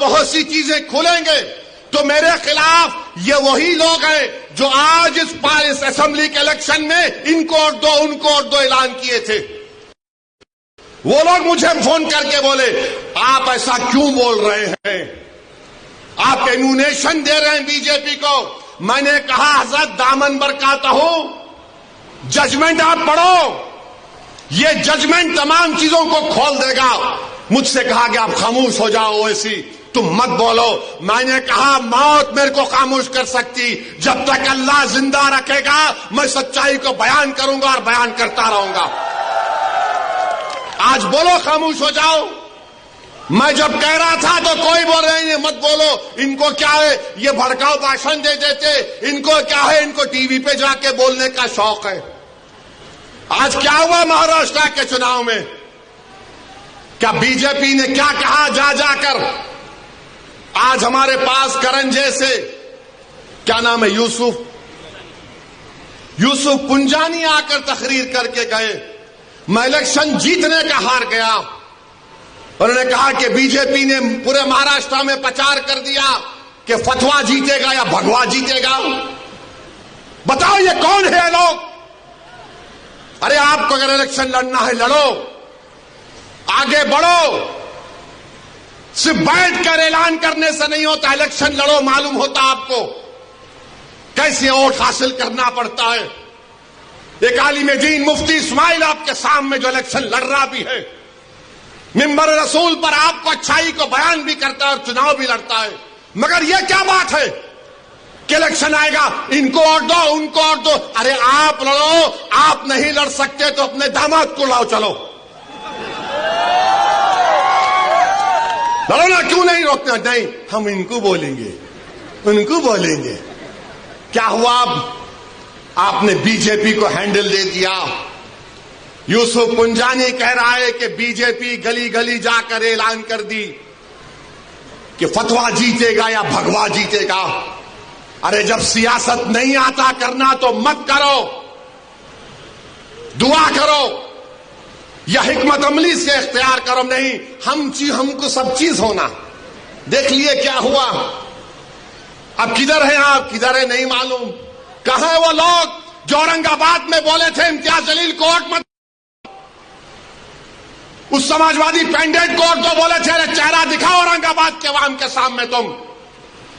بہت سی چیزیں کھلیں گے تو میرے خلاف یہ وہی لوگ ہیں جو آج اس اسمبلی کے الیکشن میں ان کو اور دو اعلان کیے تھے. وہ لوگ مجھے فون کر کے بولے آپ ایسا کیوں بول رہے ہیں, آپ انونیشن دے رہے ہیں بی جے پی کو. میں نے کہا حضرت دامن برکاتا ہوں, ججمنٹ آپ پڑھو, یہ ججمنٹ تمام چیزوں کو کھول دے گا. مجھ سے کہا کہ آپ خاموش ہو جاؤ, اویسی تم مت بولو. میں نے کہا موت میرے کو خاموش کر سکتی, جب تک اللہ زندہ رکھے گا میں سچائی کو بیان کروں گا اور بیان کرتا رہوں گا. آج بولو خاموش ہو جاؤ. میں جب کہہ رہا تھا تو کوئی بول رہے ہیں مت بولو, ان کو کیا ہے یہ بھڑکاؤ بھاشن دے دیتے, ان کو کیا ہے ان کو ٹی وی پہ جا کے بولنے کا شوق ہے. آج کیا ہوا مہاراشٹر کے چناؤ میں, کیا بی جے پی نے کیا کہا جا کر. آج ہمارے پاس کرن جیسے کیا نام ہے یوسف پنجانی آ کر تقریر کر کے گئے, میں الیکشن جیتنے کا ہار گیا. انہوں نے کہا کہ بی جے پی نے پورے مہاراشٹر میں پرچار کر دیا کہ فتوا جیتے گا یا بھگوا جیتے گا. بتاؤ یہ کون ہے لوگ. ارے آپ کو اگر الیکشن لڑنا ہے لڑو, آگے بڑھو. صرف بیٹھ کر اعلان کرنے سے نہیں ہوتا, الیکشن لڑو. معلوم ہوتا آپ کو کیسے ووٹ حاصل کرنا پڑتا ہے. ایک عالم دین مفتی اسماعیل آپ کے سامنے جو الیکشن لڑ رہا بھی ہے, منبر رسول پر آپ کو اچھائی کو بیان بھی کرتا ہے اور چناؤ بھی لڑتا ہے. مگر یہ کیا بات ہے کہ الیکشن آئے گا ان کو اور دو ان کو اور دو. ارے آپ لڑو, آپ نہیں لڑ سکتے تو اپنے داماد کو لاؤ, چلو لڑو نا. کیوں نہیں روکتے؟ نہیں ہم ان کو بولیں گے, ان کو بولیں گے. کیا ہوا؟ آپ نے بی جے پی کو ہینڈل دے دیا. یوسف پنجانی کہہ رہا ہے کہ بی جے پی گلی گلی جا کر اعلان کر دی کہ فتوا جیتے گا یا بھگوا جیتے گا. ارے جب سیاست نہیں آتا کرنا تو مت کرو, دعا کرو یا حکمت عملی سے اختیار کرو. نہیں ہم کو سب چیز ہونا. دیکھ لیے کیا ہوا. اب کدھر ہیں آپ, کدھر ہے نہیں معلوم. کہاں ہیں وہ لوگ جو اورنگ آباد میں بولے تھے امتیاز جلیل کوٹ مت, اس سماجوادی پینڈیٹ کوٹ تو بولے تھے ارے چہرہ دکھاؤ اورنگ آباد کے عوام کے سامنے تم.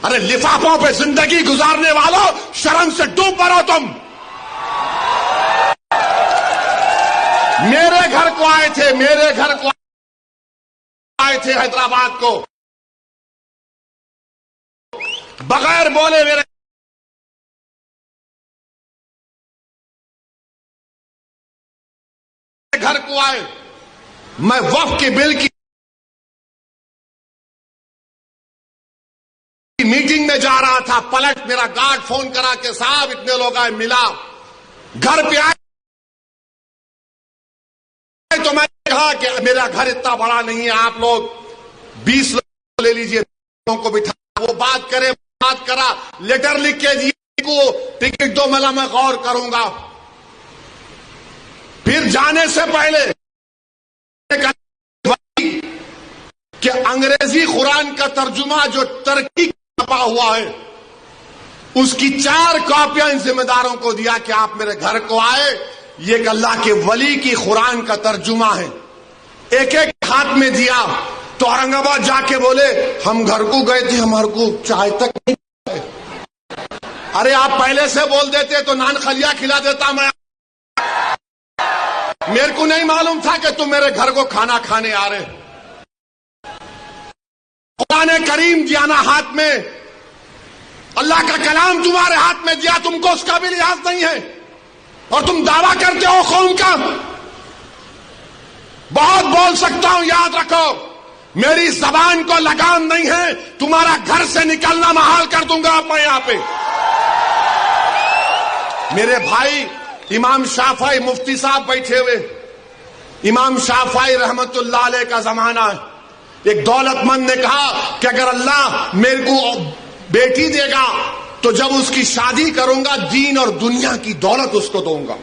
ارے لفافوں پہ زندگی گزارنے والوں, شرم سے ڈوب پڑو تم. میرے گھر کو آئے تھے حیدرآباد کو, بغیر بولے میرے گھر کو آئے. میں وقف کے بل کی میٹنگ میں جا رہا تھا, پلٹ میرا گارڈ فون کرا کہ صاحب اتنے لوگ آئے, ملا. گھر پہ آئے تو میں نے کہا کہ میرا گھر اتنا بڑا نہیں ہے, آپ لوگ 20 لوگ لے لیجئے, کو بٹھا وہ بات کرے. بات کرا, لیٹر لکھ کے دیے کو ٹکٹ دو, ملا میں غور کروں گا. پھر جانے سے پہلے کہ انگریزی قرآن کا ترجمہ جو ترکی چھپا ہوا ہے اس کی 4 کاپیاں ان ذمہ داروں کو دیا کہ آپ میرے گھر کو آئے, یہ ایک اللہ کے ولی کی قرآن کا ترجمہ ہے. ایک ایک ہاتھ میں دیا تو اورنگ آباد جا کے بولے ہم گھر کو گئے تھے, ہمارے کو چائے تک نہیں. ارے آپ پہلے سے بول دیتے تو نان خلیا کھلا دیتا. میرے کو نہیں معلوم تھا کہ تم میرے گھر کو کھانا کھانے آ رہے. قرآن کریم دیا نا ہاتھ میں, اللہ کا کلام تمہارے ہاتھ میں دیا, تم کو اس کا بھی لحاظ نہیں ہے اور تم دعویٰ کرتے ہو قوم کا. بہت بول سکتا ہوں, یاد رکھو میری زبان کو لگام نہیں ہے, تمہارا گھر سے نکلنا محال کر دوں گا میں یہاں پہ. میرے بھائی امام شافعی مفتی صاحب بیٹھے ہوئے, امام شافعی رحمت اللہ علیہ کا زمانہ ہے. ایک دولت مند نے کہا کہ اگر اللہ میرے کو بیٹی دے گا تو جب اس کی شادی کروں گا دین اور دنیا کی دولت اس کو دوں گا.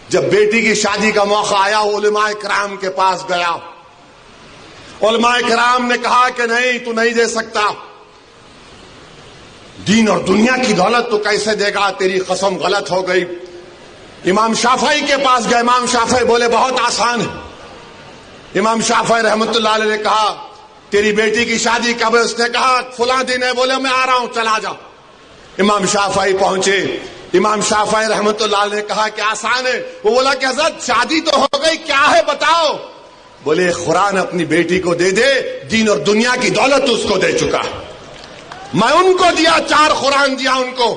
جب بیٹی کی شادی کا موقع آیا علماء کرام کے پاس گیا, علماء کرام نے کہا کہ نہیں تو نہیں دے سکتا، دین اور دنیا کی دولت تو کیسے دے گا، تیری قسم غلط ہو گئی۔ امام شافعی کے پاس گئے، امام شافعی بولے بہت آسان ہے۔ امام شافعی رحمت اللہ علیہ نے کہا تیری بیٹی کی شادی کب ہے؟ اس نے کہا فلاں دن ہے۔ بولے میں آ رہا ہوں، چلا جا۔ امام شافعی پہنچے، امام شافعی رحمت اللہ علیہ نے کہا کہ آسان ہے۔ وہ بولا کہ حضرت شادی تو ہو گئی، کیا ہے بتاؤ؟ بولے قرآن اپنی بیٹی کو دے دے، دین اور دنیا کی دولت اس کو دے چکا، میں ان کو دیا، 4 قرآن دیا ان کو،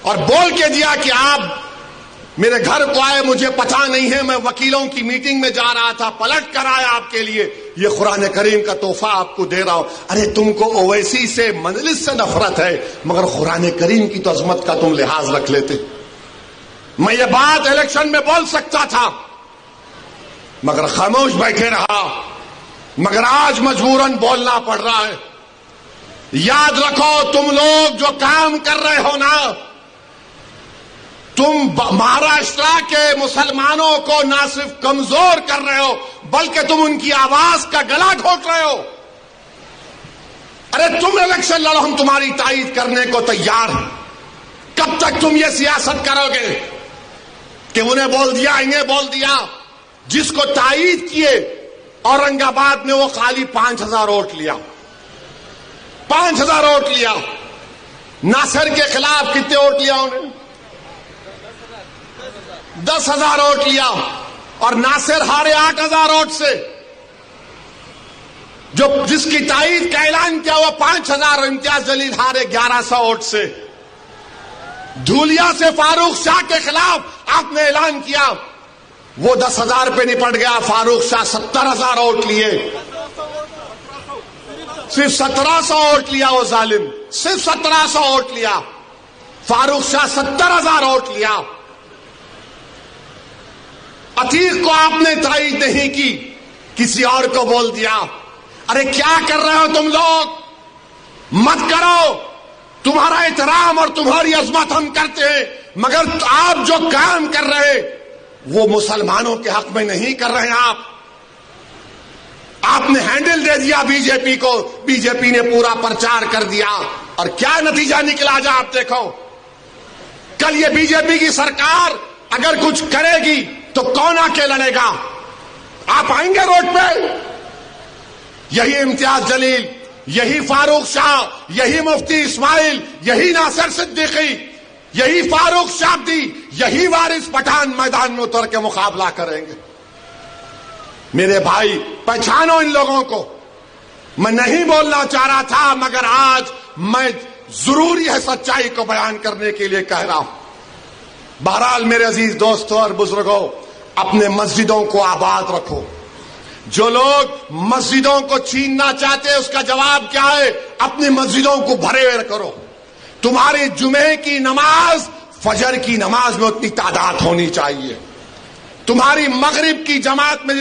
اور بول کے دیا کہ آپ میرے گھر کو آئے، مجھے پتہ نہیں ہے، میں وکیلوں کی میٹنگ میں جا رہا تھا، پلٹ کر آیا آپ کے لیے، یہ قرآن کریم کا تحفہ آپ کو دے رہا ہوں۔ ارے تم کو اویسی سے مجلس سے نفرت ہے، مگر قرآن کریم کی تو عظمت کا تم لحاظ رکھ لیتے۔ میں یہ بات الیکشن میں بول سکتا تھا مگر خاموش بیٹھے رہا، مگر آج مجبوراً بولنا پڑ رہا ہے۔ یاد رکھو تم لوگ جو کام کر رہے ہو نا، تم مہاراشٹر کے مسلمانوں کو نہ صرف کمزور کر رہے ہو بلکہ تم ان کی آواز کا گلا گھونٹ رہے ہو۔ ارے تم الیکشن لڑو، ہم تمہاری تائید کرنے کو تیار ہیں۔ کب تک تم یہ سیاست کرو گے کہ انہیں بول دیا انہیں بول دیا؟ جس کو تائید کیے اورنگ آباد میں وہ خالی 5000 ووٹ لیا، 5000 ووٹ لیا۔ ناصر کے خلاف کتنے ووٹ لیا انہیں؟ 10,000 ووٹ لیا، اور ناصر ہارے 8,000 ووٹ سے۔ جو جس کی تائید کا اعلان کیا وہ 5,000، امتیاز جلیل ہارے 1,100 ووٹ سے۔ دھولیا سے فاروق شاہ کے خلاف آپ نے اعلان کیا، وہ 10,000 پہ نپٹ گیا، فاروق شاہ 70,000 ووٹ لیے، صرف 1,700 ووٹ لیا وہ ظالم، صرف 1,700 ووٹ لیا۔ فاروق شاہ 70,000 ووٹ لیا۔ عتیق کو آپ نے تائید نہیں کی، کسی اور کو بول دیا۔ ارے کیا کر رہے ہو تم لوگ؟ مت کرو، تمہارا احترام اور تمہاری عظمت ہم کرتے ہیں، مگر آپ جو کام کر رہے وہ مسلمانوں کے حق میں نہیں کر رہے ہیں۔ آپ نے ہینڈل دے دیا بی جے پی کو، بی جے پی نے پورا پرچار کر دیا، اور کیا نتیجہ نکلا جا آپ دیکھو۔ کل یہ بی جے پی کی سرکار اگر کچھ کرے گی تو کون آ کے لڑے گا؟ آپ آئیں گے روڈ پہ؟ یہی امتیاز جلیل، یہی فاروق شاہ، یہی مفتی اسماعیل، یہی ناصر صدیقی، یہی فاروق شابدی، یہی وارث پٹھان میدان میں اتر کے مقابلہ کریں گے۔ میرے بھائی پہچانو ان لوگوں کو۔ میں نہیں بولنا چاہ رہا تھا مگر آج میں ضروری ہے سچائی کو بیان کرنے کے لیے کہہ رہا ہوں۔ بہرحال میرے عزیز دوستوں اور بزرگوں، اپنے مسجدوں کو آباد رکھو۔ جو لوگ مسجدوں کو چھیننا چاہتے ہیں اس کا جواب کیا ہے؟ اپنی مسجدوں کو بھرے ہوئے کرو۔ تمہاری جمعے کی نماز فجر کی نماز میں اتنی تعداد ہونی چاہیے، تمہاری مغرب کی جماعت میں